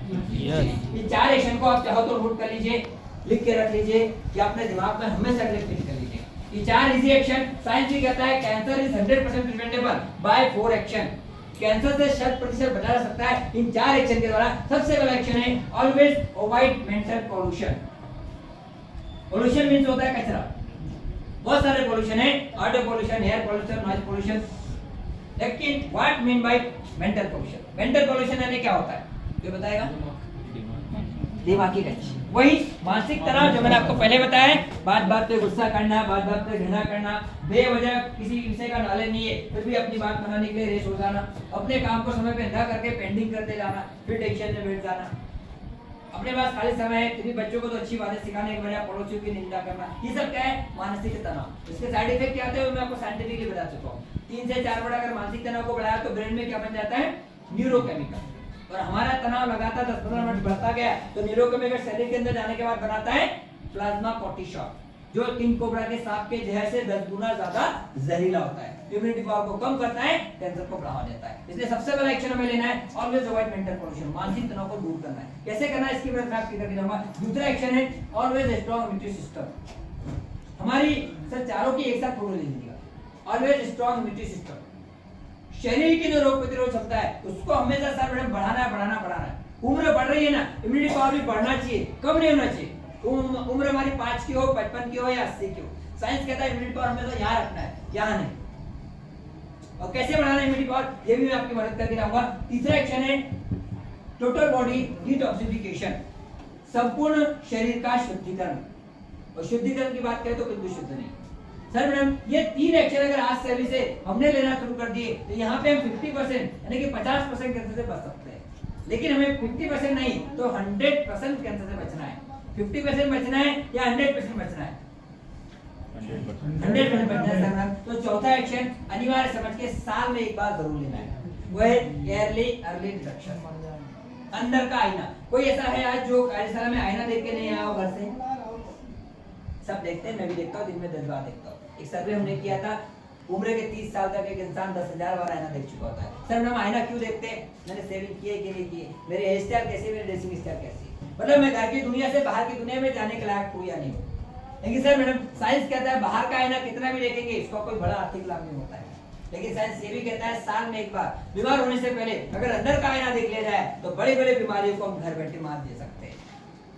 ये 4 एक्शन को आप चाहो तो नोट कर लीजिए, लिख के रख लीजिए कि अपने दिमाग में हमेशा रिफ्लेक्ट कर लीजिए। ये 4 इजी एक्शन साइंस भी कहता है cancer is 100% preventable by 4 action. Cancer से 100% बचा जा सकता है इन 4 एक्शन के द्वारा। सबसे पहला एक्शन है always avoid mental pollution. Pollution means होता है कचरा। बहुत सारे पोल्यूशन है, audio pollution, air pollution, noise pollution. लेकिन what mean by mental pollution? Mental pollution यानी क्या होता है, ये बताएगा? दिमागी कचरा, वही मानसिक तनाव जो मैंने आपको पहले बताया है। बात बात पे गुस्सा करना, बात बात पे घृणा करना, बेवजह किसी विषय का नॉलेज नहीं है फिर भी अपनी बात बनाने के लिए रेस हो जाना, अपने काम को समय पे ना करके पेंडिंग करते जाना, फिर टेंशन में बैठ जाना, अपने पास खाली समय है फिर भी बच्चों को तो अच्छी बातें सिखाने के बजाय पड़ोसियों की निंदा करना, ये सब क्या है? मानसिक तनाव। इसके साइड इफेक्ट क्या होते हैं मैं आपको साइंटिफिकली बता चुका हूँ। 3 से 4 बार अगर मानसिक तनाव को बढ़ाया तो ब्रेन में क्या बन जाता है? न्यूरोकेमिकल। और हमारा तनाव लगातार 10-15 मिनट बढ़ता गया तो न्यूरोकेमिकल शरीर के अंदर जाने के बाद बनाता है प्लाज्मा कोर्टिसोल, जो किंग कोबरा के सांप के जहर से 10 गुना ज्यादा जहरीला होता है। इम्यूनिटी पावर को कम करता है, कैंसर को बढ़ावा देता है। इसलिए सबसे पहला एक्शन हमें लेना है ऑलवेज अवॉइड मेंटल पोल्यूशन। मानसिक तनाव को दूर करना है। कैसे करना है इसकी बात मैं आपको करके जाऊंगा। दूसरा एक्शन है ऑलवेज स्ट्रांग इम्यूनिटी सिस्टम। हमारी सर चारों की एक साथ फोटो ले लीजिएगा। ऑलवेज स्ट्रांग इम्यूनिटी सिस्टम, शरीर की जो रोग प्रतिरोध क्षमता है उसको हमेशा सर मैडम बढ़ाना है, बढ़ाना बढ़ाना है। उम्र बढ़ रही है ना, इम्यूनिटी पावर भी बढ़ना चाहिए, कम नहीं होना चाहिए। उम्र हमारी 5 की हो, 55 की हो या 80 की हो, साइंस कहता है इम्यूनिटी पावर हमें तो यहाँ रखना है, यहाँ नहीं। और कैसे बढ़ाना है इम्यूनिटी पावर, ये भी मैं आपकी मदद करके जाऊंगा। तीसरा एक्शन है टोटल बॉडी डिटॉक्सिफिकेशन, संपूर्ण शरीर का शुद्धिकरण। और शुद्धिकरण की बात करें तो कुछ भी शुद्ध नहीं सर मैडम। ये 3 एक्शन अगर आज से अभी से हमने लेना शुरू कर दिए तो यहाँ पे हम 50% यानी कि 50% कैंसर से बच सकते हैं। लेकिन हमें 50% नहीं तो 100% कैंसर से बचना है। 50% बचना है या 100% बचना है? 100% बचना है सर मैडम। तो चौथा एक्शन अनिवार्य समझ के साल में एक बार जरूर लेना है, वो है ईयरली अर्ली डिटेक्शन। अंदर का आईना। कोई ऐसा है आज जो कार्यशाला में आईना देख के नहीं आया हो घर से? सब देखते हैं, मैं भी देखता हूँ, दिन में 10 बार देखता हूँ। एक सर्वे हमने किया था, उम्र के 30 साल तक एक इंसान 10,000 बार आईना देख चुका होता है। सर हम आईना क्यों देखते हैं? मैंने सेविंग किए कि नहीं किए, मेरे हेयर स्टाइल कैसे, मेरे ड्रेसिंग स्टाइल कैसी, मतलब मैं घर की दुनिया से बाहर की दुनिया में जाने के लायक हूँ या नहीं हूँ। लेकिन सर मैडम साइंस कहता है बाहर का आईना कितना भी देखेंगे इसका कोई बड़ा आर्थिक लाभ नहीं होता है। लेकिन साइंस ये भी कहता है साल में एक बार बीमार होने से पहले अगर अंदर का आईना देख लिया जाए तो बड़ी बड़ी बीमारियों को हम घर बैठे मात दे सकते हैं।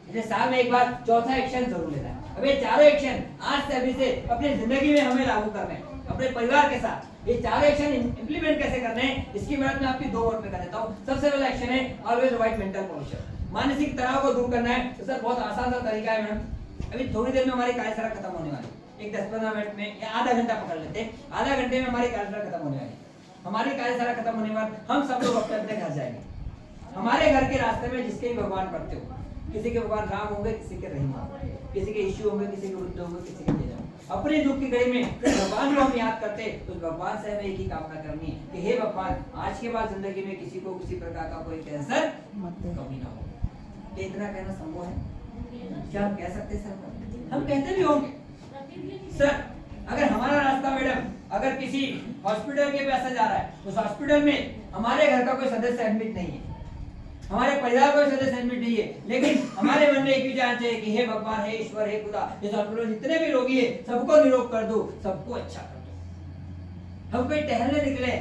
इसलिए साल में एक बार चौथा एक्शन जरूर लेना है। अब ये चारों एक्शन आज से अभी से अपनी जिंदगी में हमें लागू करने हैं, अपने परिवार के साथ। ये चारों एक्शन इंप्लीमेंट कैसे करने हैं इसकी बात मैं आपकी 2 वर्ड में कर देता हूँ। सबसे पहला एक्शन है ऑलवेज अवॉइड मेंटल पोल्यूशन। मानसिक तनाव को दूर करना है तो सर बहुत आसान सा तरीका है मैडम। अभी थोड़ी देर में हमारी कार्यशाला खत्म होने वाली, एक 10-15 मिनट में या आधा घंटा पकड़ लेते हैं, आधा घंटे में हमारी कार्यशाला खत्म होने वाली। हमारी कार्यशाला खत्म होने के बाद हम सब लोग अपने अपने घर जाएंगे। हमारे घर के रास्ते में जिसके भी भगवान पढ़ते हो, किसी के भगवान राम होंगे, किसी के रहीम होंगे, किसी के यीशु होंगे, किसी के बुद्ध होंगे, किसी के जेजा। अपने दुख की घड़ी में भगवान को हम याद करते तो भगवान से हमें एक ही कामना करनी है कि हे भगवान आज के बाद जिंदगी में किसी को किसी प्रकार का कोई कैंसर कभी ना हो। ये इतना कहना संभव है? क्या हम कह सकते सर? हम कहते भी होंगे सर अगर हमारा रास्ता मैडम अगर किसी हॉस्पिटल के पैसा जा रहा है उस हॉस्पिटल में हमारे घर का कोई सदस्य एडमिट नहीं है, हमारे परिवार का कोई सदस्य एडमिट नहीं है, लेकिन हमारे मन में एक विचार चाहिए कि हे भगवान, हे ईश्वर, हे खुदा, इस हॉस्पिटल में जितने भी रोगी है सबको निरोग कर दो, सबको अच्छा कर दो। हम कोई टहलने निकले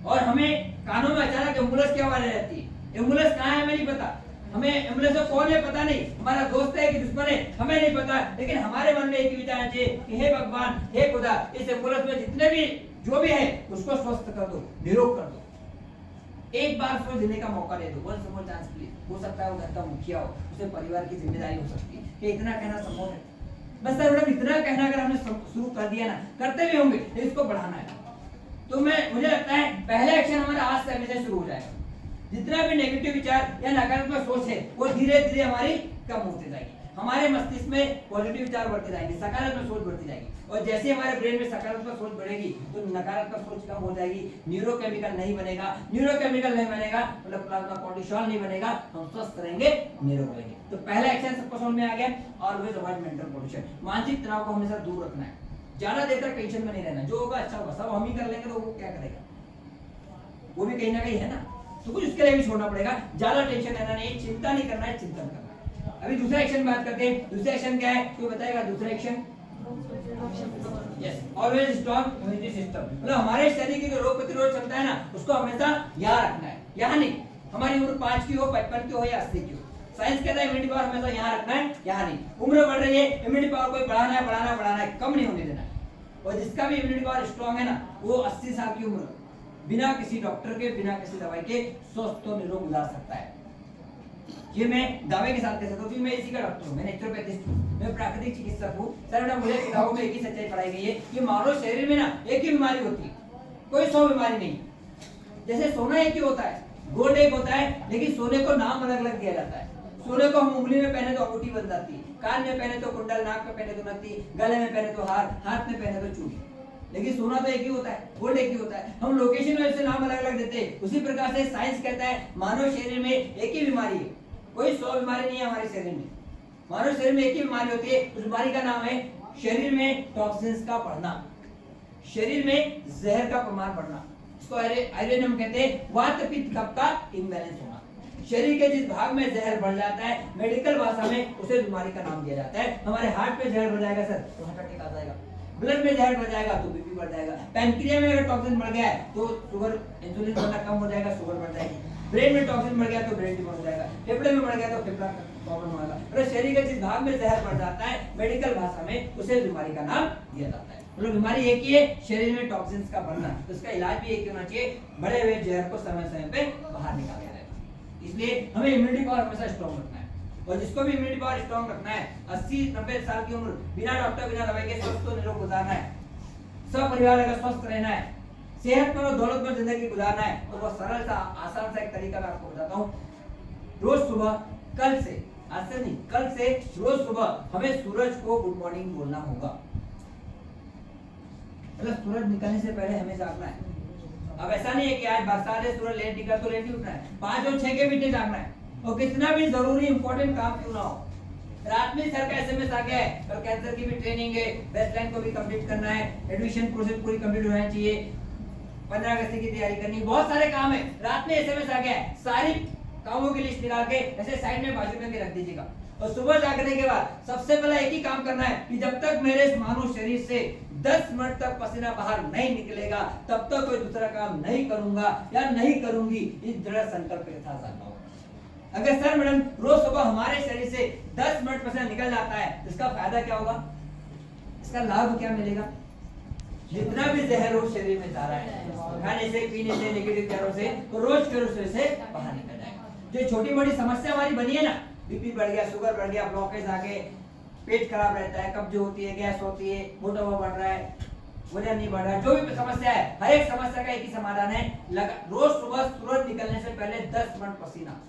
और हमें कानों में अचानक एम्बुलेंस की आवाज रहती है, एम्बुलेंस कहाँ है हमें नहीं पता, हमें एम्बुलेंस में कौन है पता नहीं, हमारा दोस्त है कि दुश्मन है हमें नहीं पता, लेकिन हमारे मन में एक विचार चाहिए कि हे भगवान, हे खुदा, इस एम्बुलेंस में जितने भी जो भी है उसको स्वस्थ कर दो, निरोग कर दो, एक बार उसको जीने का मौका दे दो, वन मोर चांस प्लीज। हो सकता है वो घर का मुखिया हो, उसे परिवार की जिम्मेदारी हो सकती है कि इतना कहना संभव है। बस सर मैडम इतना कहना अगर हमने शुरू कर दिया ना, करते भी होंगे, इसको बढ़ाना है तो मुझे लगता है पहला एक्शन हमारा आज से हमेशा शुरू हो जाएगा। जितना भी नेगेटिव विचार या नकारात्मक सोच है वो धीरे धीरे हमारी कम होती जाएगी, हमारे मस्तिष्क में पॉजिटिव विचार बढ़ते जाएंगे, सकारात्मक सोच बढ़ती जाएगी, और जैसे हमारे ब्रेन में सकारात्मक सोच बढ़ेगी तो नकारात्मक सोच कम हो जाएगी, न्यूरोकेमिकल नहीं बनेगा, न्यूरोकेमिकल नहीं बनेगा मतलब प्लाज्मा कोर्टिसोल नहीं बनेगा, हम स्वस्थ रहेंगे, निरोग रहेंगे। तो पहला एक्शन सबको समझ में आ गया, ऑलवेज अवॉइड मेंटल पोल्यूशन। मानसिक तनाव को हमेशा दूर रखना है, ज्यादा देर तक टेंशन में नहीं रहना, जो होगा अच्छा होगा, सब हम ही कर लेंगे तो वो क्या करेगा, वो भी कहीं ना कहीं है ना, तो कुछ उसके लिए भी छोड़ना पड़ेगा। ज्यादा टेंशन लेना नहीं, चिंता नहीं करना है, चिंतन करना है। अभी दूसरा एक्शन बात करते हैं। दूसरा एक्शन क्या है, कोई बताएगा दूसरा action? Yes, always strong immunity system. मतलब हमारे शरीर की जो रोग प्रतिरोधक क्षमता है ना, उसको हमेशा याद रखना है। यहाँ नहीं, हमारी उम्र 5 की हो, 55 की हो या 80 की हो, साइंस कहता है इम्यूनिटी पावर हमेशा यहाँ रखना है, यहाँ नहीं। उम्र बढ़ रही है, इम्यूनिटी पावर को बढ़ाना है, बढ़ाना है, बढ़ाना है, कम नहीं होने देना है। और जिसका भी इम्यूनिटी पावर स्ट्रॉन्ग है ना, वो 80 साल की उम्र बिना किसी डॉक्टर के, बिना किसी दवाई के स्वस्थ और निरोग गुजार सकता है। ये मैं दावे के साथ कह सकता हूँ, क्योंकि मैं इसी का डॉक्टर हूँ, मैं नेचुरोपैथिस्ट हूँ, मैं प्राकृतिक चिकित्सक हूँ। सर बेटा, मुझे किताबों में एक ही सच्चाई पढ़ाई गई है कि मानव शरीर में ना एक ही बीमारी होती है, कोई 100 बीमारी नहीं। जैसे सोना एक ही होता है, गोल्ड एक होता है, लेकिन सोने को नाम अलग अलग दिया जाता है। सोने को हम उंगली में पहने तो अंगूठी बन जाती है, कान में पहने तो कुंडल, नाक में पहने तो नत्ती, गले में पहने तो हार, हाथ में पहने तो चूड़ी। लेकिन सोना तो एक ही होता है, गोल्ड एक ही होता है। हम लोकेशन वाइज से नाम अलग अलग देते हैं। उसी प्रकार से साइंस कहता है मानव शरीर में एक ही बीमारी है, कोई 100 बीमारी नहीं है हमारे शरीर में। मानव शरीर में एक ही बीमारी होती है, उस बीमारी का नाम है शरीर में टॉक्सिन्स का बढ़ना, शरीर में जहर का प्रमाण बढ़ना। इसको आयुर्वेद में कहते हैं वात पित्त कफ का इम्बैलेंस होना। शरीर के जिस भाग में जहर बढ़ जाता है, मेडिकल भाषा में उसे बीमारी का नाम दिया जाता है। हमारे हार्ट पे जहर बढ़ जाएगा सर तो हार्ट अटैक आ जाएगा, ब्लड में जहर बढ़ जाएगा तो बीपी बढ़ जाएगा, पैनक्रिया में अगर टॉक्सिन बढ़ गया है तो शुगर, इंसुलिन बनना कम हो जाएगा, शुगर बढ़ जाएगी, ब्रेन में टॉक्सिन बढ़ गया तो ब्रेन ट्यूमर हो जाएगा, फेफड़े में बढ़ गया तो फेफड़ा प्रॉब्लम होगा। और शरीर के जिस भाग में जहर बढ़ जाता है, मेडिकल भाषा में उसे बीमारी का नाम दिया जाता है। मतलब बीमारी एक ही है, शरीर में टॉक्सिन्स का बढ़ना, तो उसका इलाज भी एक ही होना चाहिए, बढ़े हुए जहर को समय समय पे बाहर निकाला जाए। इसलिए हमें इम्यूनिटी पावर हमेशा स्ट्रॉन्ग रखना है। और जिसको भी इम्यूनिटी पावर स्ट्रॉन्ग रखना है, 80-90 साल की उम्र बिना डॉक्टर, बिना दवाई के स्वस्थ और निरोग गुजारना है, सब परिवार अगर स्वस्थ रहना है, सेहतमंद और दौलतमंद जिंदगी गुजारना है, तो बहुत सरल सा, आसान सा एक तरीका मैं आपको बताता हूँ। रोज सुबह, कल से, आज से नहीं, कल से रोज सुबह हमें सूरज को गुड मॉर्निंग बोलना होगा। मतलब सूरज निकलने से पहले हमें जागना है। अब ऐसा नहीं है कि आज बरसात है, सूरज लेट निकला तो लेट ही उठना है, 5 और 6 के बीच जागना है। और कितना भी जरूरी इंपॉर्टेंट काम क्यों ना हो, रात में सर का एसएमएस आ गया है, कल कैंसर की भी ट्रेनिंग है, बेसलाइन को भी कंप्लीट करना है, एडमिशन प्रोसेस पूरी कंप्लीट होना चाहिए, 15 अगस्त की तैयारी करनी, बहुत सारे काम है। रात में एसएमएस आ गया है, सारी कामों की लिस्ट निकाल के ऐसे साइड में बाजू में रख दीजिएगा। और सुबह जागने के बाद सबसे पहले एक ही काम करना है कि जब तक मेरे इस मानव शरीर से 10 मिनट तक पसीना बाहर नहीं निकलेगा, तब तक कोई दूसरा काम नहीं करूंगा या नहीं करूंगी, इस दृढ़ संकल्प के साथ जाना होगा। अगर सर मैडम रोज सुबह हमारे शरीर से 10 मिनट पसीना निकल जाता है, तो इसका फायदा क्या होगा, इसका लाभ क्या मिलेगा? जितना भी जहर हो शरीर में जा रहा है, खाने से, पीने से, नेगेटिव जहरों से, तो रोज के रोज से बाहर निकल जाएगा। जो छोटी बड़ी समस्या हमारी बनी है ना, बीपी बढ़ गया, शुगर बढ़ गया, ब्लॉकेज आ गए, पेट खराब रहता है, कब्ज होती है, गैस होती है, मोटापा बढ़ रहा है, वजन नहीं बढ़ रहा, जो भी समस्या है, हर एक समस्या का एक ही समाधान है, रोज सुबह सूरज निकलने से पहले 10 मिनट पसीना।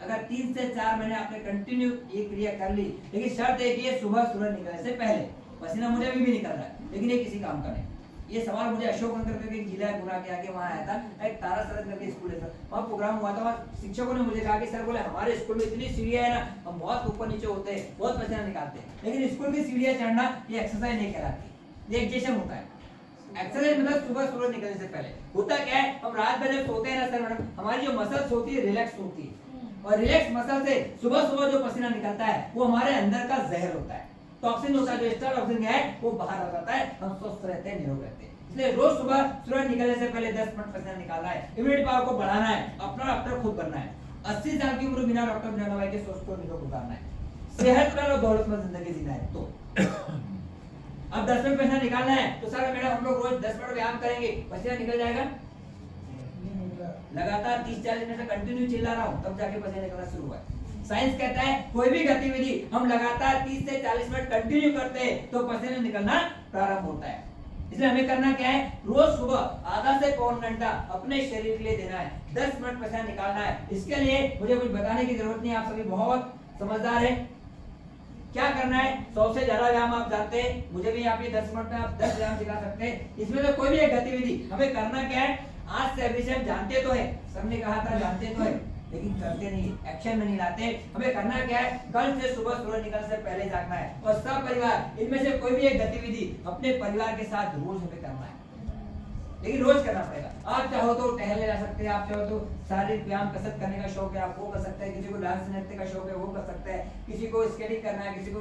अगर 3 से 4 महीने आपने कंटिन्यू ये क्रिया कर ली, लेकिन शर्त एक ही है, सुबह सूरज निकलने से पहले। पसीना मुझे अभी भी निकल रहा है, लेकिन ये किसी काम का नहीं। ये सवाल मुझे अशोक नगर करके जिला गुना के आगे वहाँ आया था, एक तारा सरद करके स्कूल है सर, वहाँ प्रोग्राम हुआ था। वहाँ शिक्षकों ने मुझे कहा कि सर बोले हमारे स्कूल में इतनी सीढ़ियाँ है ना, हम बहुत ऊपर नीचे होते हैं, बहुत पसीना निकालते हैं, लेकिन स्कूल की सीढ़ियाँ चढ़ना ये एक्सरसाइज नहीं कहलाती, ये एक्जेशन होता है। एक्सरसाइज मतलब सुबह सूरज निकलने से पहले होता क्या है, हम रात में जब सोते हैं ना सर मैडम, हमारी जो मसल्स होती है रिलैक्स होती है, और रिलैक्स मसल से सुबह सुबह जो पसीना निकलता है वो हमारे अंदर का जहर होता है, टॉक्सिन होता है, जो एक्स्ट्रा टॉक्सिन है वो बाहर आ जाता है, हम स्वस्थ रहते हैं, निरोग रहते हैं। इसलिए रोज सुबह सूरज निकलने से पहले 10 मिनट पसीना निकालना है, इम्यूनिटी पावर को बढ़ाना है, अपना डॉक्टर खुद बनना है, 80 साल की उम्र बिना डॉक्टर, बिना दवाई के स्वस्थ और निरोग गुजारना है, सेहतमंद और दौलतमंद जिंदगी जीना है। तो अब 10 मिनट पसीना निकालना है, तो सर मैडम हम लोग रोज 10 मिनट व्यायाम करेंगे, पसीना निकल जाएगा? लगातार 30-40 मिनट कंटिन्यू चिल्ला रहा हूँ, तब जाके पसीना निकलना शुरू हुआ है। साइंस कहता है कोई भी गतिविधि हम लगातार 30 से 40 मिनट कंटिन्यू करते हैं तो पसीना निकलना प्रारंभ होता है। इसलिए हमें करना क्या है, रोज सुबह आधा से पौन घंटा अपने शरीर के लिए देना है, 10 मिनट पसीना निकालना है। इसके लिए मुझे कुछ बताने की जरूरत नहीं, आप सभी बहुत समझदार हैं। क्या करना है, 100 से ज्यादा व्यायाम आप जानते हैं, मुझे भी आप ये 10 मिनट में आप 10 व्यायाम सिखा सकते हैं। इसमें से कोई भी एक गतिविधि हमें करना क्या है, आज से अभी से हम जानते तो है, सबने कहा था जानते तो है, लेकिन करते नहीं, एक्शन में नहीं लाते। हमें करना क्या है, कल से सुबह सूरज निकलने से पहले जागना है, और सब परिवार इनमें से कोई भी एक गतिविधि अपने परिवार के साथ रोज हमें करना है। लेकिन रोज करना पड़ेगा। आप चाहो तो टहलने जा सकते हैं, आप चाहो तो शारीरिक व्यायाम कसरत करने का शौक है आप वो कर सकते हैं, किसी को डांस नृत्य का शौक है वो कर सकते हैं, किसी को स्केटिंग करना है, किसी को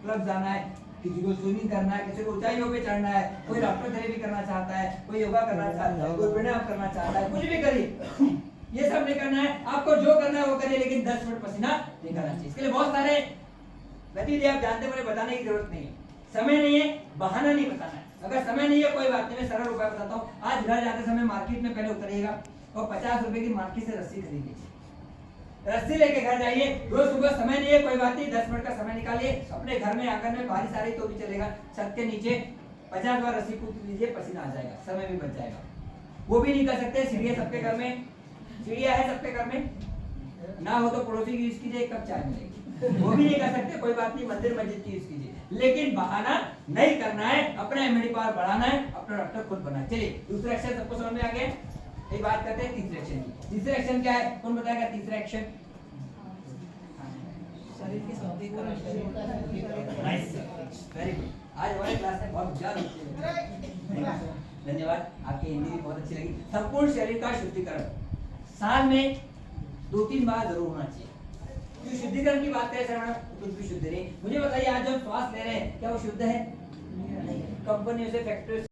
क्लब जाना है, किसी को स्विमिंग करना है, किसी को ऊंचाइयों पे चढ़ना है, कोई डॉक्टर थेरेपी करना चाहता है, कोई योगा करना चाहता है, कोई प्राणायाम करना चाहता है, कुछ भी करिए। ये सब नहीं करना है, आपको जो करना है वो करिए, लेकिन 10 मिनट पसीना निकालना चाहिए। इसके लिए बहुत सारे गतिविधि आप जानते हैं, मुझे बताने की जरूरत नहीं है, समय नहीं है, बहाना नहीं बताना है। अगर समय नहीं है कोई बात नहीं, मैं सरल उपाय बताता हूँ। आज घर जाते समय मार्केट में पहले उतरिएगा और 50 रुपए की मार्केट से रस्सी खरीद लीजिए, रस्सी लेके घर जाइए। रोज सुबह समय नहीं है कोई बात नहीं, 10 मिनट का समय निकालिए, अपने घर में आंगन में बारिश आ रही तो भी चलेगा, छत के नीचे 50 बार रस्सी कूद लीजिए, पसीना आ जाएगा, समय भी बच जाएगा। वो भी नहीं कर सकते, सीढ़ियाँ सबके घर में, सीढ़ियाँ है सबके घर में, ना हो तो पड़ोसी की यूज कीजिए, एक कप चाय मिलेगी। वो भी नहीं कर सकते, कोई बात नहीं, मंदिर मस्जिद की यूज कीजिए, लेकिन बहाना नहीं करना है, अपना इम्यूनिटी पावर बढ़ाना है, अपना डॉक्टर खुद बनना है। चलिए दूसरा एक्शन सबको समझ में आ गया। एक बात करते हैं तीसरे एक्शन की। तीसरा एक्शन क्या है, कौन बताएगा तीसरा एक्शन? शरीर की शुद्धिकरण। Nice, very good. आज हमारे क्लास में बहुत ज्यादा धन्यवाद, आपकी हिंदी भी बहुत अच्छी लगी। संपूर्ण शरीर का शुद्धिकरण साल में 2-3 बार जरूर होना चाहिए। जो शुद्धिकरण की बात करें सर, कुछ भी शुद्ध नहीं। मुझे बताइए आज जो हम श्वास ले रहे हैं क्या वो शुद्ध है? कंपनियों से, फैक्ट्रियों